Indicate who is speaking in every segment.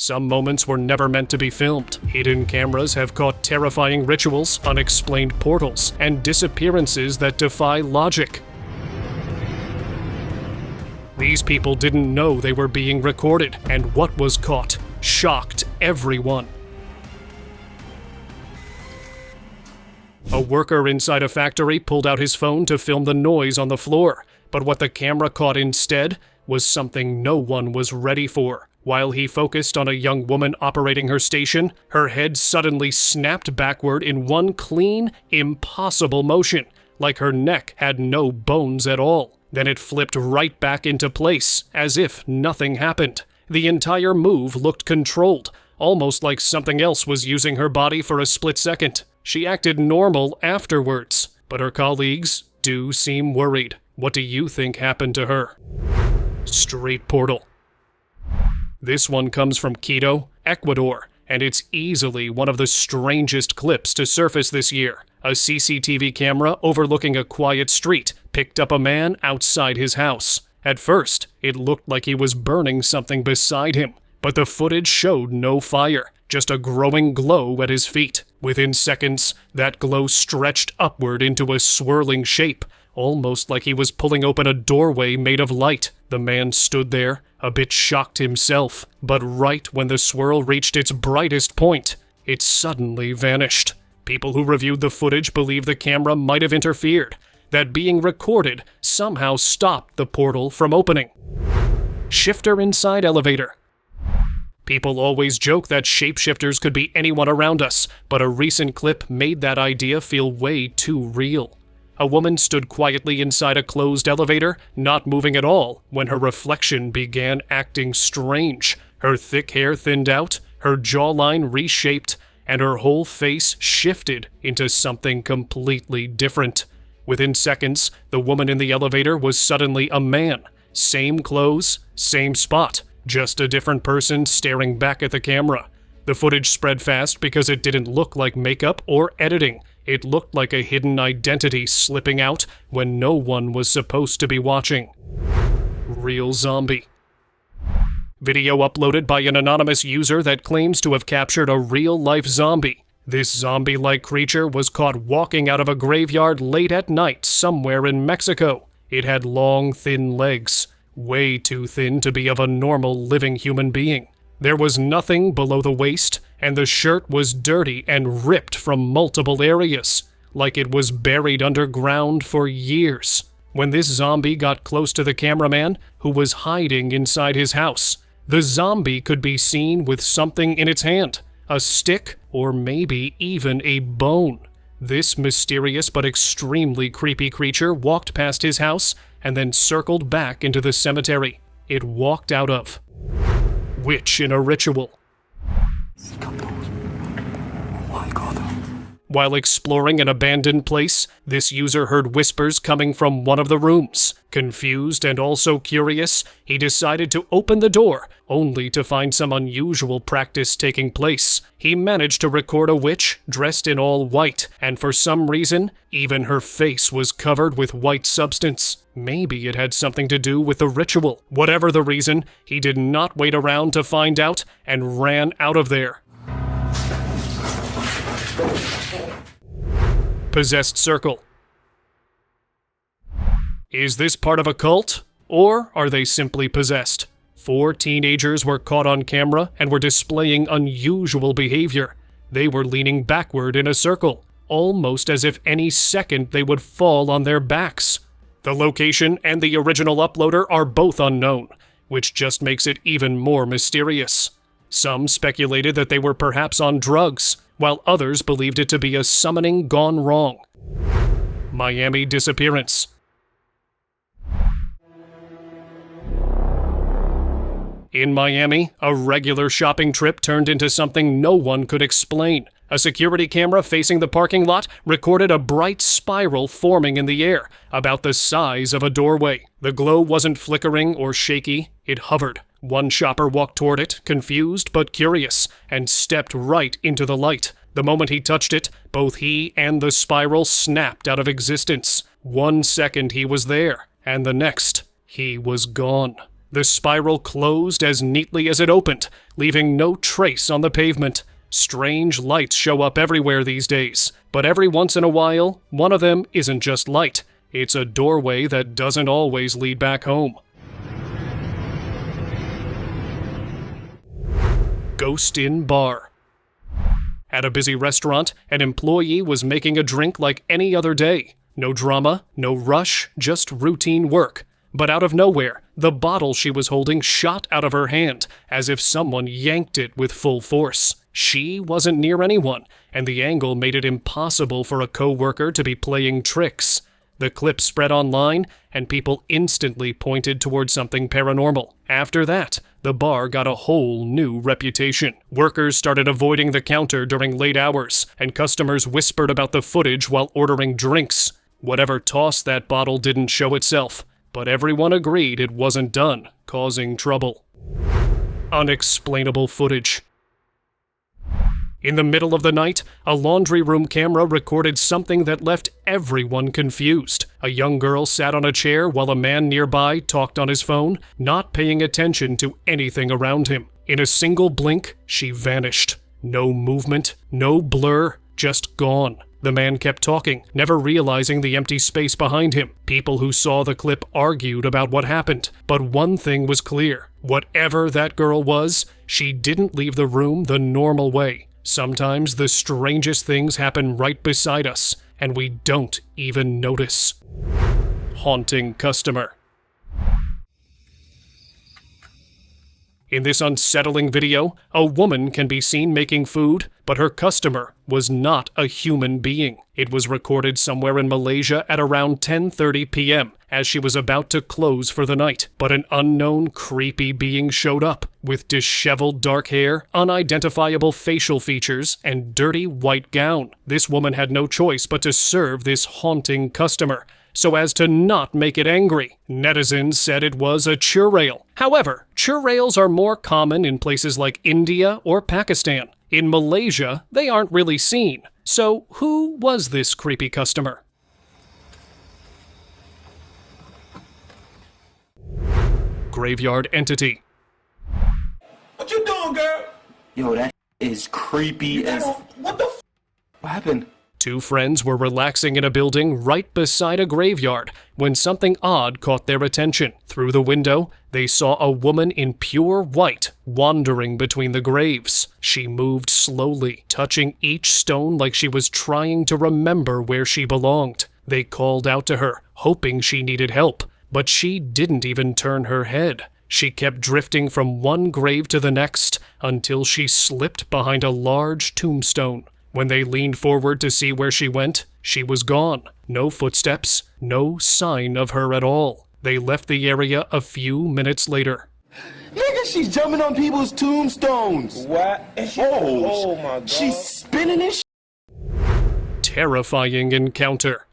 Speaker 1: Some moments were never meant to be filmed. Hidden cameras have caught terrifying rituals, unexplained portals, and disappearances that defy logic. These people didn't know they were being recorded, and what was caught shocked everyone. A worker inside a factory pulled out his phone to film the noise on the floor, but what the camera caught instead was something no one was ready for. While he focused on a young woman operating her station, her head suddenly snapped backward in one clean, impossible motion, like her neck had no bones at all. Then it flipped right back into place, as if nothing happened. The entire move looked controlled, almost like something else was using her body for a split second. She acted normal afterwards, but her colleagues do seem worried. What do you think happened to her? Street portal. This one comes from Quito, Ecuador, and it's easily one of the strangest clips to surface this year. A CCTV camera overlooking a quiet street picked up a man outside his house. At first, it looked like he was burning something beside him, but the footage showed no fire, just a growing glow at his feet. Within seconds, that glow stretched upward into a swirling shape, almost like he was pulling open a doorway made of light. The man stood there, a bit shocked himself, but right when the swirl reached its brightest point, it suddenly vanished. People who reviewed the footage believe the camera might have interfered, that being recorded somehow stopped the portal from opening. Shifter inside elevator. People always joke that shapeshifters could be anyone around us, but a recent clip made that idea feel way too real. A woman stood quietly inside a closed elevator, not moving at all, when her reflection began acting strange. Her thick hair thinned out, her jawline reshaped, and her whole face shifted into something completely different. Within seconds, the woman in the elevator was suddenly a man. Same clothes, same spot, just a different person staring back at the camera. The footage spread fast because it didn't look like makeup or editing. It looked like a hidden identity slipping out when no one was supposed to be watching. Real zombie. Video uploaded by an anonymous user that claims to have captured a real-life zombie. This zombie-like creature was caught walking out of a graveyard late at night somewhere in Mexico. It had long, thin legs, way too thin to be of a normal living human being. There was nothing below the waist, and the shirt was dirty and ripped from multiple areas, like it was buried underground for years. When this zombie got close to the cameraman, who was hiding inside his house, the zombie could be seen with something in its hand, a stick or maybe even a bone. This mysterious but extremely creepy creature walked past his house and then circled back into the cemetery it walked out of. Witch in a ritual. While exploring an abandoned place, this user heard whispers coming from one of the rooms. Confused and also curious, he decided to open the door, only to find some unusual practice taking place. He managed to record a witch dressed in all white, and for some reason, even her face was covered with white substance. Maybe it had something to do with the ritual. Whatever the reason, he did not wait around to find out and ran out of there. Possessed circle. Is this part of a cult, or are they simply possessed? 4 teenagers were caught on camera and were displaying unusual behavior. They were leaning backward in a circle, almost as if any second they would fall on their backs. The location and the original uploader are both unknown, which just makes it even more mysterious. Some speculated that they were perhaps on drugs, while others believed it to be a summoning gone wrong. Miami disappearance. In Miami, a regular shopping trip turned into something no one could explain. A security camera facing the parking lot recorded a bright spiral forming in the air, about the size of a doorway. The glow wasn't flickering or shaky, it hovered. One shopper walked toward it, confused but curious, and stepped right into the light. The moment he touched it, both he and the spiral snapped out of existence. 1 second he was there, and the next, he was gone. The spiral closed as neatly as it opened, leaving no trace on the pavement. Strange lights show up everywhere these days, but every once in a while, one of them isn't just light. It's a doorway that doesn't always lead back home. Ghost in bar. At a busy restaurant, an employee was making a drink like any other day. No drama, no rush, just routine work. But out of nowhere, the bottle she was holding shot out of her hand, as if someone yanked it with full force. She wasn't near anyone, and the angle made it impossible for a co-worker to be playing tricks. The clip spread online, and people instantly pointed towards something paranormal. After that, the bar got a whole new reputation. Workers started avoiding the counter during late hours, and customers whispered about the footage while ordering drinks. Whatever tossed that bottle didn't show itself, but everyone agreed it wasn't done, causing trouble. Unexplainable footage. In the middle of the night, a laundry room camera recorded something that left everyone confused. A young girl sat on a chair while a man nearby talked on his phone, not paying attention to anything around him. In a single blink, she vanished. No movement, no blur, just gone. The man kept talking, never realizing the empty space behind him. People who saw the clip argued about what happened, but one thing was clear. Whatever that girl was, she didn't leave the room the normal way. Sometimes the strangest things happen right beside us, and we don't even notice. Haunting customer. In this unsettling video, a woman can be seen making food, but her customer was not a human being. It was recorded somewhere in Malaysia at around 10:30 p.m. as she was about to close for the night, but an unknown, creepy being showed up with disheveled dark hair, unidentifiable facial features, and dirty white gown. This woman had no choice but to serve this haunting customer, so as to not make it angry. Netizens said it was a churrail. However, churrails are more common in places like India or Pakistan. In Malaysia, they aren't really seen. So who was this creepy customer? Graveyard entity.
Speaker 2: What you doing, girl?
Speaker 3: Yo, that is creepy as...
Speaker 2: What the f***?
Speaker 3: What happened?
Speaker 1: Two friends were relaxing in a building right beside a graveyard when something odd caught their attention. Through the window, they saw a woman in pure white wandering between the graves. She moved slowly, touching each stone like she was trying to remember where she belonged. They called out to her, hoping she needed help, but she didn't even turn her head. She kept drifting from one grave to the next until she slipped behind a large tombstone. When they leaned forward to see where she went, she was gone. No footsteps, no sign of her at all. They left the area a few minutes later.
Speaker 3: Nigga, she's jumping on people's tombstones.
Speaker 2: What? Oh my God.
Speaker 3: She's spinning this
Speaker 1: Terrifying encounter.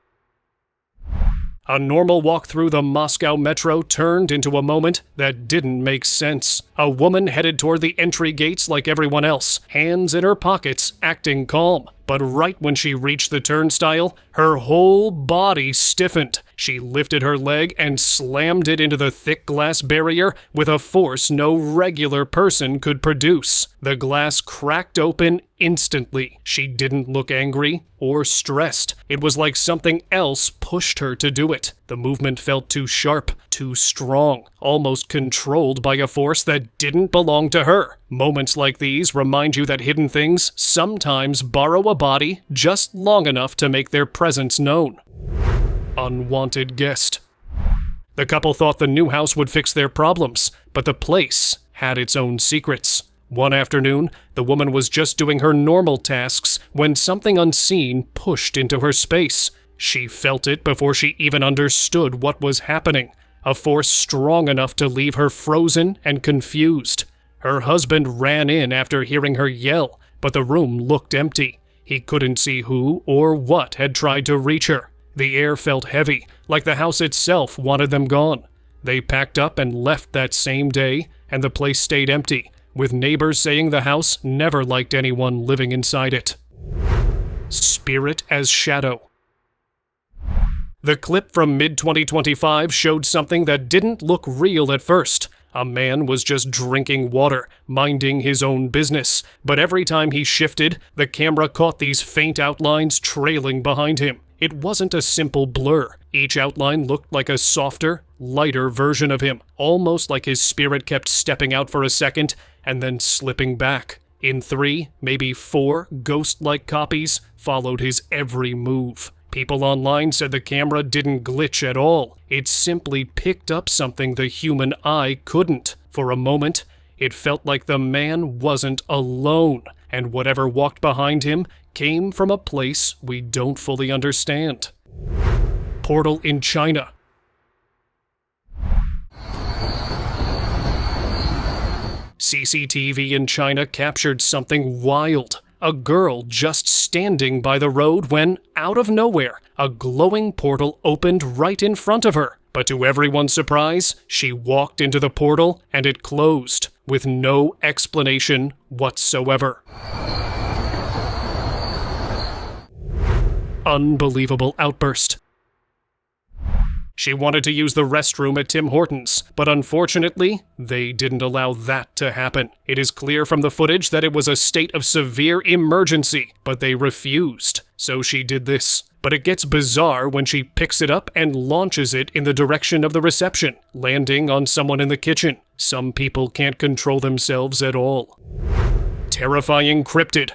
Speaker 1: A normal walk through the Moscow metro turned into a moment that didn't make sense. A woman headed toward the entry gates like everyone else, hands in her pockets, acting calm. But right when she reached the turnstile, her whole body stiffened. She lifted her leg and slammed it into the thick glass barrier with a force no regular person could produce. The glass cracked open instantly. She didn't look angry or stressed. It was like something else pushed her to do it. The movement felt too sharp, too strong, almost controlled by a force that didn't belong to her. Moments like these remind you that hidden things sometimes borrow a body just long enough to make their presence known. Unwanted guest. The couple thought the new house would fix their problems, but the place had its own secrets. One afternoon, the woman was just doing her normal tasks when something unseen pushed into her space. She felt it before she even understood what was happening. A force strong enough to leave her frozen and confused. Her husband ran in after hearing her yell, but the room looked empty. He couldn't see who or what had tried to reach her. The air felt heavy, like the house itself wanted them gone. They packed up and left that same day, and the place stayed empty, with neighbors saying the house never liked anyone living inside it. Spirit as shadow. The clip from mid-2025 showed something that didn't look real at first. A man was just drinking water, minding his own business, but every time he shifted, the camera caught these faint outlines trailing behind him. It wasn't a simple blur. Each outline looked like a softer, lighter version of him, almost like his spirit kept stepping out for a second and then slipping back. In 3, maybe 4 ghost-like copies followed his every move. People online said the camera didn't glitch at all. It simply picked up something the human eye couldn't. For a moment, it felt like the man wasn't alone, and whatever walked behind him came from a place we don't fully understand. Portal in China. CCTV in China captured something wild. A girl just standing by the road when, out of nowhere, a glowing portal opened right in front of her. But to everyone's surprise, she walked into the portal and it closed, with no explanation whatsoever. Unbelievable outburst. She wanted to use the restroom at Tim Hortons, but unfortunately, they didn't allow that to happen. It is clear from the footage that it was a state of severe emergency, but they refused. So she did this. But it gets bizarre when she picks it up and launches it in the direction of the reception, landing on someone in the kitchen. Some people can't control themselves at all. Terrifying cryptid.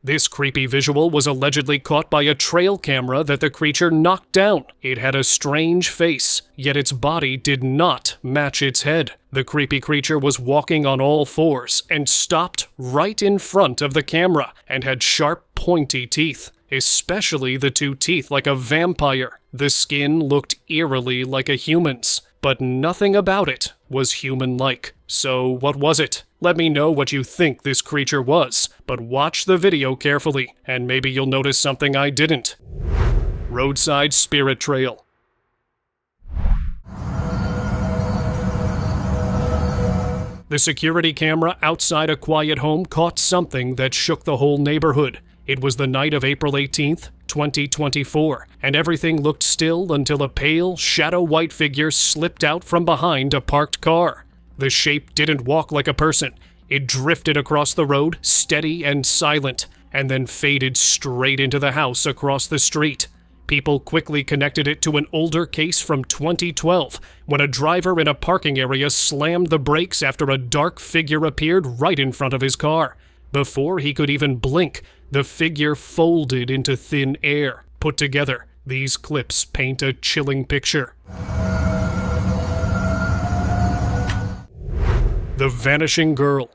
Speaker 1: This creepy visual was allegedly caught by a trail camera that the creature knocked down. It had a strange face, yet its body did not match its head. The creepy creature was walking on all fours and stopped right in front of the camera and had sharp, pointy teeth, especially the 2 teeth like a vampire. The skin looked eerily like a human's, but nothing about it was human-like. So what was it? Let me know what you think this creature was, but watch the video carefully, and maybe you'll notice something I didn't. Roadside spirit trail. The security camera outside a quiet home caught something that shook the whole neighborhood. It was the night of April 18th, 2024, and everything looked still until a pale, shadow-white figure slipped out from behind a parked car. The shape didn't walk like a person. It drifted across the road, steady and silent, and then faded straight into the house across the street. People quickly connected it to an older case from 2012, when a driver in a parking area slammed the brakes after a dark figure appeared right in front of his car. Before he could even blink, the figure folded into thin air. Put together, these clips paint a chilling picture. The Vanishing Girl.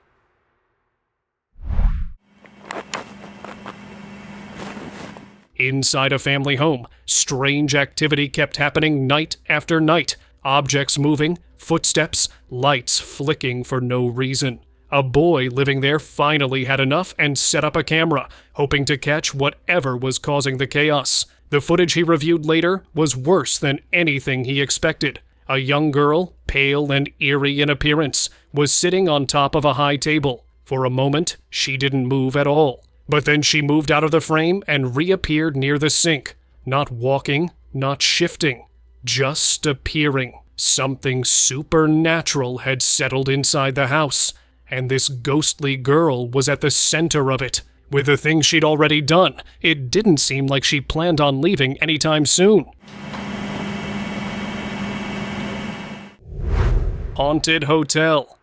Speaker 1: Inside a family home, strange activity kept happening night after night. Objects moving, footsteps, lights flicking for no reason. A boy living there finally had enough and set up a camera, hoping to catch whatever was causing the chaos. The footage he reviewed later was worse than anything he expected. A young girl, pale and eerie in appearance, was sitting on top of a high table. For a moment, she didn't move at all. But then she moved out of the frame and reappeared near the sink. Not walking, not shifting, just appearing. Something supernatural had settled inside the house, and this ghostly girl was at the center of it. With the things she'd already done, it didn't seem like she planned on leaving anytime soon. Haunted hotel.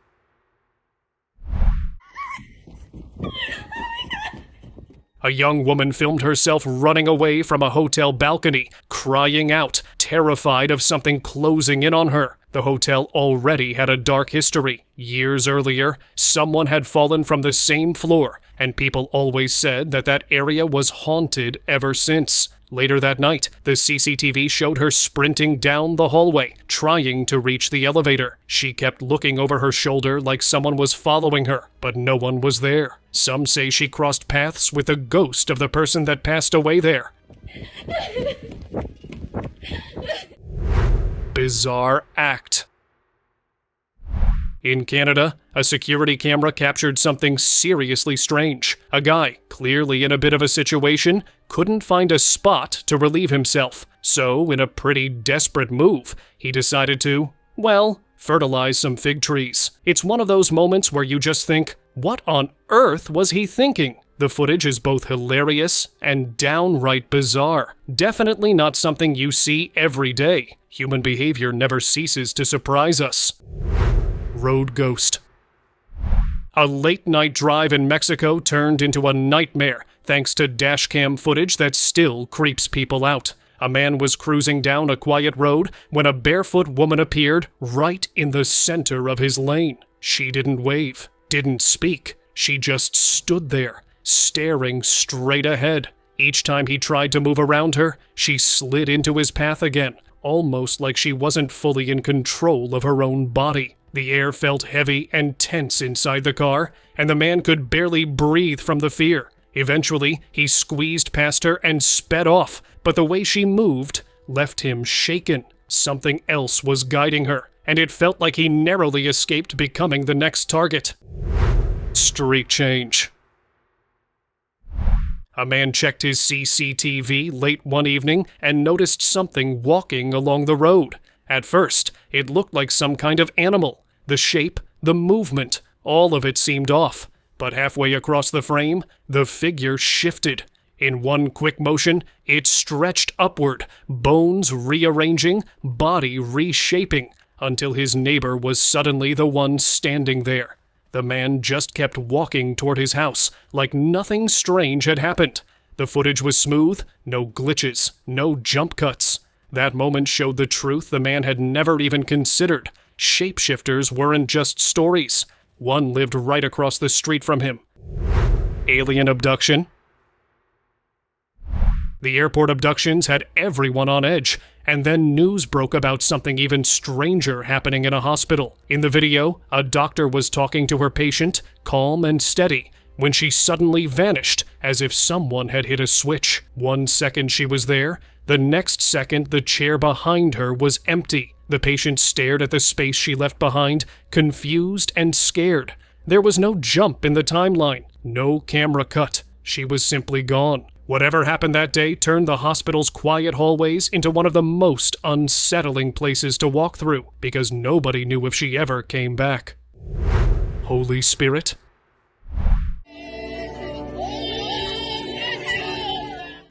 Speaker 1: A young woman filmed herself running away from a hotel balcony, crying out, terrified of something closing in on her. The hotel already had a dark history. Years earlier, someone had fallen from the same floor, and people always said that that area was haunted ever since. Later that night, the CCTV showed her sprinting down the hallway, trying to reach the elevator. She kept looking over her shoulder like someone was following her, but no one was there. Some say she crossed paths with the ghost of the person that passed away there. Bizarre act. In Canada, a security camera captured something seriously strange. A guy, clearly in a bit of a situation, couldn't find a spot to relieve himself. So, in a pretty desperate move, he decided to, Well, fertilize some fig trees. It's one of those moments where you just think, what on earth was he thinking? The footage is both hilarious and downright bizarre. Definitely not something you see every day. Human behavior never ceases to surprise us. Road ghost. A late-night drive in Mexico turned into a nightmare thanks to dashcam footage that still creeps people out. A man was cruising down a quiet road when a barefoot woman appeared right in the center of his lane. She didn't wave, didn't speak. She just stood there, staring straight ahead. Each time he tried to move around her, she slid into his path again, almost like she wasn't fully in control of her own body. The air felt heavy and tense inside the car, and the man could barely breathe from the fear. Eventually, he squeezed past her and sped off, but the way she moved left him shaken. Something else was guiding her, and it felt like he narrowly escaped becoming the next target. Street change. A man checked his CCTV late one evening and noticed something walking along the road. At first, it looked like some kind of animal. The shape, the movement, all of it seemed off. But halfway across the frame, the figure shifted. In one quick motion, it stretched upward, bones rearranging, body reshaping, until his neighbor was suddenly the one standing there. The man just kept walking toward his house, like nothing strange had happened. The footage was smooth, no glitches, no jump cuts. That moment showed the truth the man had never even considered. Shapeshifters weren't just stories. One lived right across the street from him. Alien abduction. The airport abductions had everyone on edge, and then news broke about something even stranger happening in a hospital. In the video, a doctor was talking to her patient, calm and steady, when she suddenly vanished, as if someone had hit a switch. 1 second she was there, the next second the chair behind her was empty. The patient stared at the space she left behind, confused and scared. There was no jump in the timeline, no camera cut. She was simply gone. Whatever happened that day turned the hospital's quiet hallways into one of the most unsettling places to walk through, because nobody knew if she ever came back. Holy Spirit?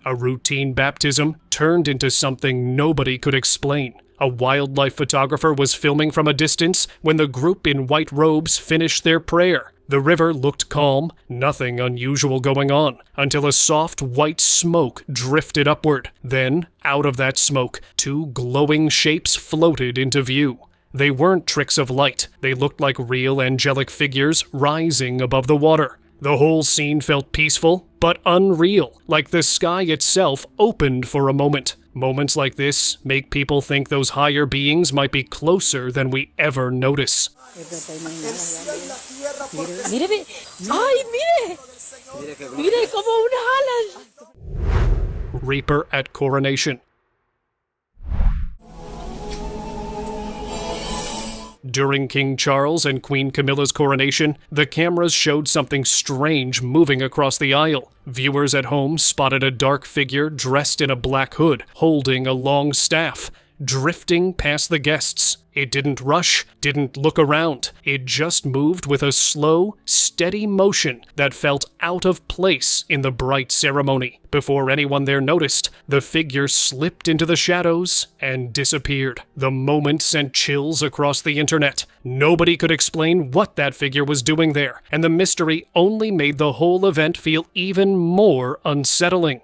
Speaker 1: A routine baptism turned into something nobody could explain. A wildlife photographer was filming from a distance when the group in white robes finished their prayer. The river looked calm, nothing unusual going on, until a soft white smoke drifted upward. Then, out of that smoke, two glowing shapes floated into view. They weren't tricks of light. They looked like real angelic figures rising above the water. The whole scene felt peaceful, but unreal, like the sky itself opened for a moment. Moments like this make people think those higher beings might be closer than we ever notice.
Speaker 4: Mire, ay, mire. Mire como una alas.
Speaker 1: Reaper at coronation. During King Charles and Queen Camilla's coronation, the cameras showed something strange moving across the aisle. Viewers at home spotted a dark figure dressed in a black hood, holding a long staff, drifting past the guests. It didn't rush, didn't look around. It just moved with a slow, steady motion that felt out of place in the bright ceremony. Before anyone there noticed, the figure slipped into the shadows and disappeared. The moment sent chills across the internet. Nobody could explain what that figure was doing there, and the mystery only made the whole event feel even more unsettling.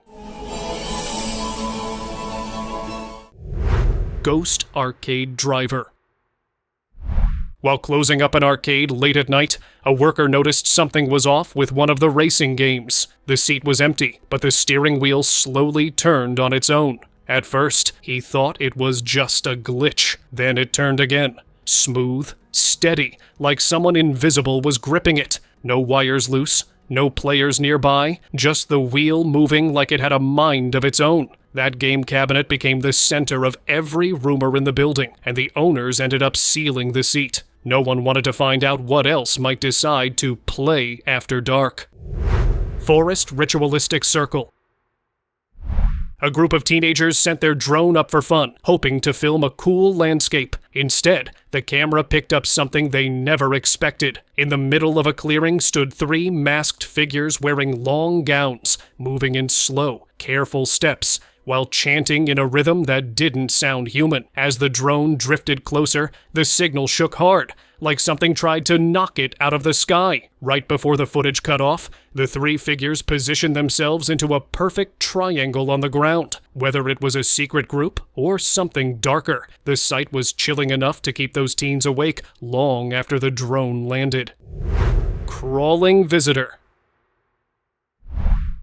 Speaker 1: Ghost arcade driver. While closing up an arcade late at night, a worker noticed something was off with one of the racing games. The seat was empty, but the steering wheel slowly turned on its own. At first, he thought it was just a glitch. Then it turned again. Smooth, steady, like someone invisible was gripping it. No wires loose, no players nearby, just the wheel moving like it had a mind of its own. That game cabinet became the center of every rumor in the building, and the owners ended up sealing the seat. No one wanted to find out what else might decide to play after dark. Forest ritualistic circle. A group of teenagers sent their drone up for fun, hoping to film a cool landscape. Instead, the camera picked up something they never expected. In the middle of a clearing stood 3 masked figures wearing long gowns, moving in slow, careful steps, while chanting in a rhythm that didn't sound human. As the drone drifted closer, the signal shook hard, like something tried to knock it out of the sky. Right before the footage cut off, the 3 figures positioned themselves into a perfect triangle on the ground. Whether it was a secret group or something darker, the sight was chilling enough to keep those teens awake long after the drone landed. Crawling visitor.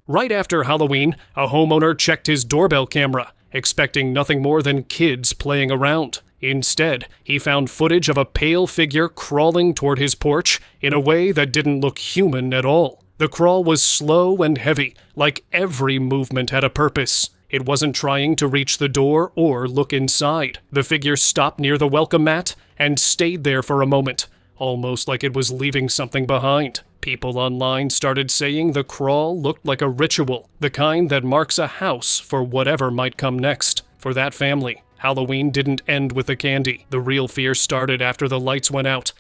Speaker 1: Right after Halloween, a homeowner checked his doorbell camera, expecting nothing more than kids playing around. Instead, he found footage of a pale figure crawling toward his porch in a way that didn't look human at all. The crawl was slow and heavy, like every movement had a purpose. It wasn't trying to reach the door or look inside. The figure stopped near the welcome mat and stayed there for a moment, almost like it was leaving something behind. People online started saying the crawl looked like a ritual, the kind that marks a house for whatever might come next. For that family, Halloween didn't end with the candy. The real fear started after the lights went out.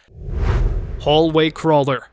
Speaker 1: Hallway crawler.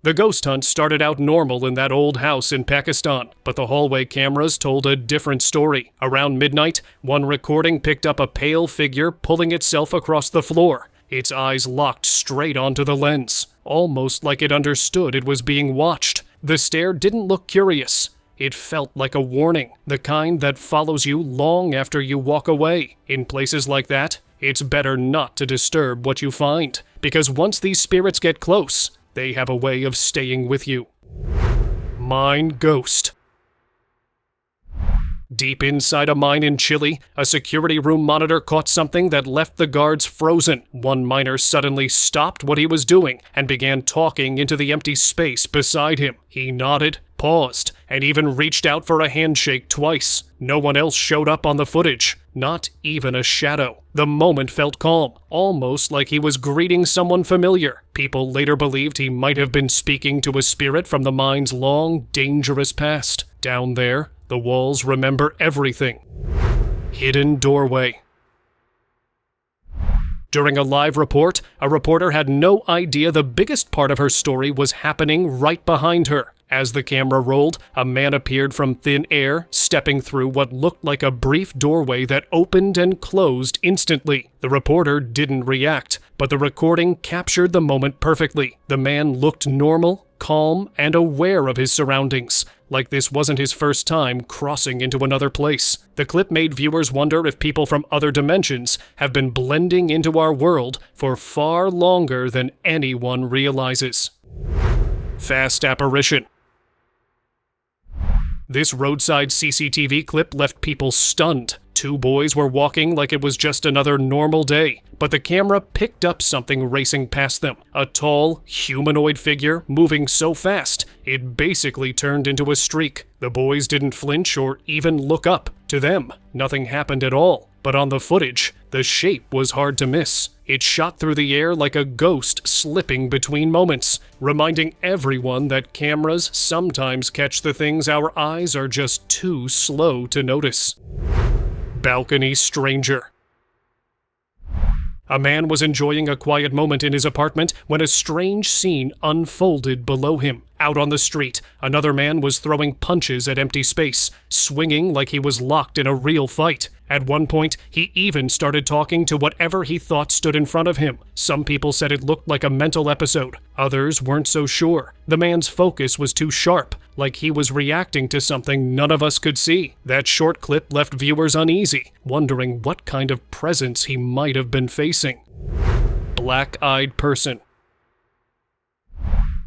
Speaker 1: The ghost hunt started out normal in that old house in Pakistan, but the hallway cameras told a different story. Around midnight, one recording picked up a pale figure pulling itself across the floor. Its eyes locked straight onto the lens, almost like it understood it was being watched. The stare didn't look curious. It felt like a warning, the kind that follows you long after you walk away. In places like that, it's better not to disturb what you find, because once these spirits get close, they have a way of staying with you. Mine ghost. Deep inside a mine in Chile, a security room monitor caught something that left the guards frozen. One miner suddenly stopped what he was doing and began talking into the empty space beside him. He nodded, paused, and even reached out for a handshake twice. No one else showed up on the footage, not even a shadow. The moment felt calm, almost like he was greeting someone familiar. People later believed he might have been speaking to a spirit from the mine's long, dangerous past. Down there, the walls remember everything. Hidden doorway. During a live report, a reporter had no idea the biggest part of her story was happening right behind her. As the camera rolled, a man appeared from thin air, stepping through what looked like a brief doorway that opened and closed instantly. The reporter didn't react, but the recording captured the moment perfectly. The man looked normal, calm, and aware of his surroundings, like this wasn't his first time crossing into another place. The clip made viewers wonder if people from other dimensions have been blending into our world for far longer than anyone realizes. Fast apparition. This roadside CCTV clip left people stunned. 2 boys were walking like it was just another normal day, but the camera picked up something racing past them. A tall, humanoid figure moving so fast, it basically turned into a streak. The boys didn't flinch or even look up. To them, nothing happened at all. But on the footage, the shape was hard to miss. It shot through the air like a ghost slipping between moments, reminding everyone that cameras sometimes catch the things our eyes are just too slow to notice. Balcony stranger. A man was enjoying a quiet moment in his apartment when a strange scene unfolded below him. Out on the street, another man was throwing punches at empty space, swinging like he was locked in a real fight. At one point, he even started talking to whatever he thought stood in front of him. Some people said it looked like a mental episode. Others weren't so sure. The man's focus was too sharp, like he was reacting to something none of us could see. That short clip left viewers uneasy, wondering what kind of presence he might have been facing. Black-eyed person.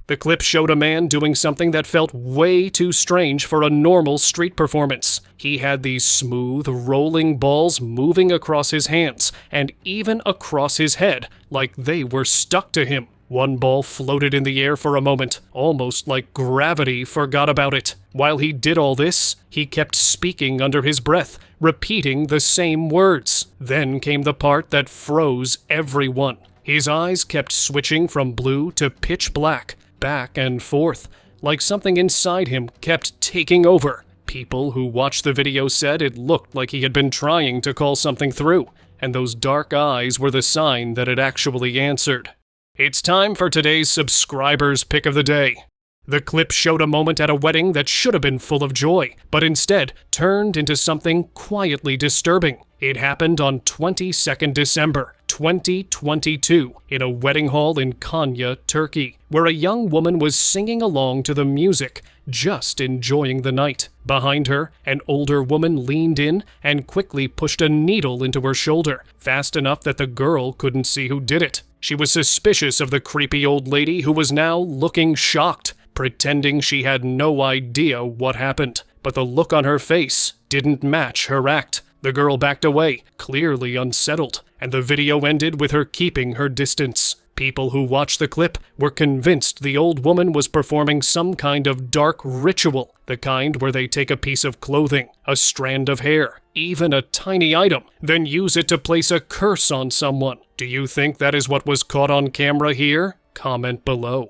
Speaker 1: The clip showed a man doing something that felt way too strange for a normal street performance. He had these smooth, rolling balls moving across his hands, and even across his head, like they were stuck to him. One ball floated in the air for a moment, almost like gravity forgot about it. While he did all this, he kept speaking under his breath, repeating the same words. Then came the part that froze everyone. His eyes kept switching from blue to pitch black, back and forth, like something inside him kept taking over. People who watched the video said it looked like he had been trying to call something through, and those dark eyes were the sign that it actually answered. It's time for today's subscribers' pick of the day. The clip showed a moment at a wedding that should have been full of joy, but instead turned into something quietly disturbing. It happened on 22nd December, 2022, in a wedding hall in Konya, Turkey, where a young woman was singing along to the music, just enjoying the night. Behind her, an older woman leaned in and quickly pushed a needle into her shoulder, fast enough that the girl couldn't see who did it. She was suspicious of the creepy old lady who was now looking shocked, pretending she had no idea what happened. But the look on her face didn't match her act. The girl backed away, clearly unsettled, and the video ended with her keeping her distance. People who watched the clip were convinced the old woman was performing some kind of dark ritual, the kind where they take a piece of clothing, a strand of hair, even a tiny item, then use it to place a curse on someone. Do you think that is what was caught on camera here? Comment below.